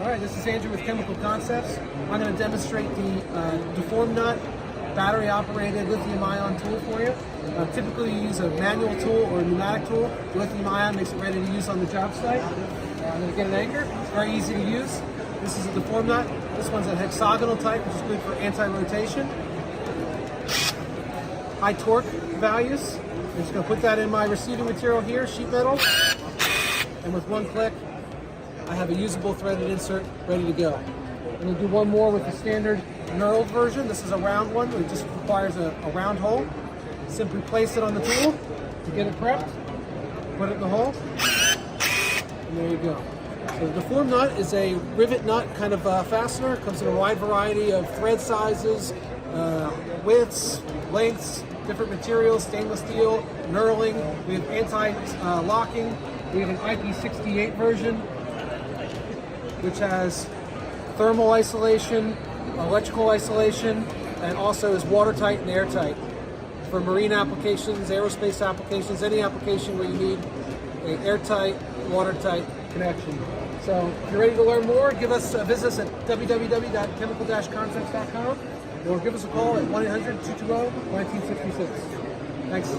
All right, this is Andrew with Chemical Concepts. I'm going to demonstrate the Deform-Nut battery-operated lithium-ion tool for you. Typically, you use a manual tool or a pneumatic tool. The lithium-ion makes it ready to use on the job site. I'm going to get an anchor. It's very easy to use. This is a Deform-Nut. This one's a hexagonal type, which is good for anti-rotation. High torque values. I'm just going to put that in my receiving material here, sheet metal. And with one click, I have a usable threaded insert ready to go. I'm going to do one more with the standard knurled version. This is a round one. It just requires a round hole. Simply place it on the tool to get it prepped. Put it in the hole. And there you go. So the Deform-Nut is a rivet nut kind of fastener. It comes in a wide variety of thread sizes, widths, lengths, different materials, stainless steel, knurling. We have anti-locking. We have an IP68 version, which has thermal isolation, electrical isolation, and also is watertight and airtight for marine applications, aerospace applications, any application where you need an airtight, watertight connection. So if you're ready to learn more, visit us at www.chemical-concepts.com or give us a call at 1-800-220-1966. Thanks.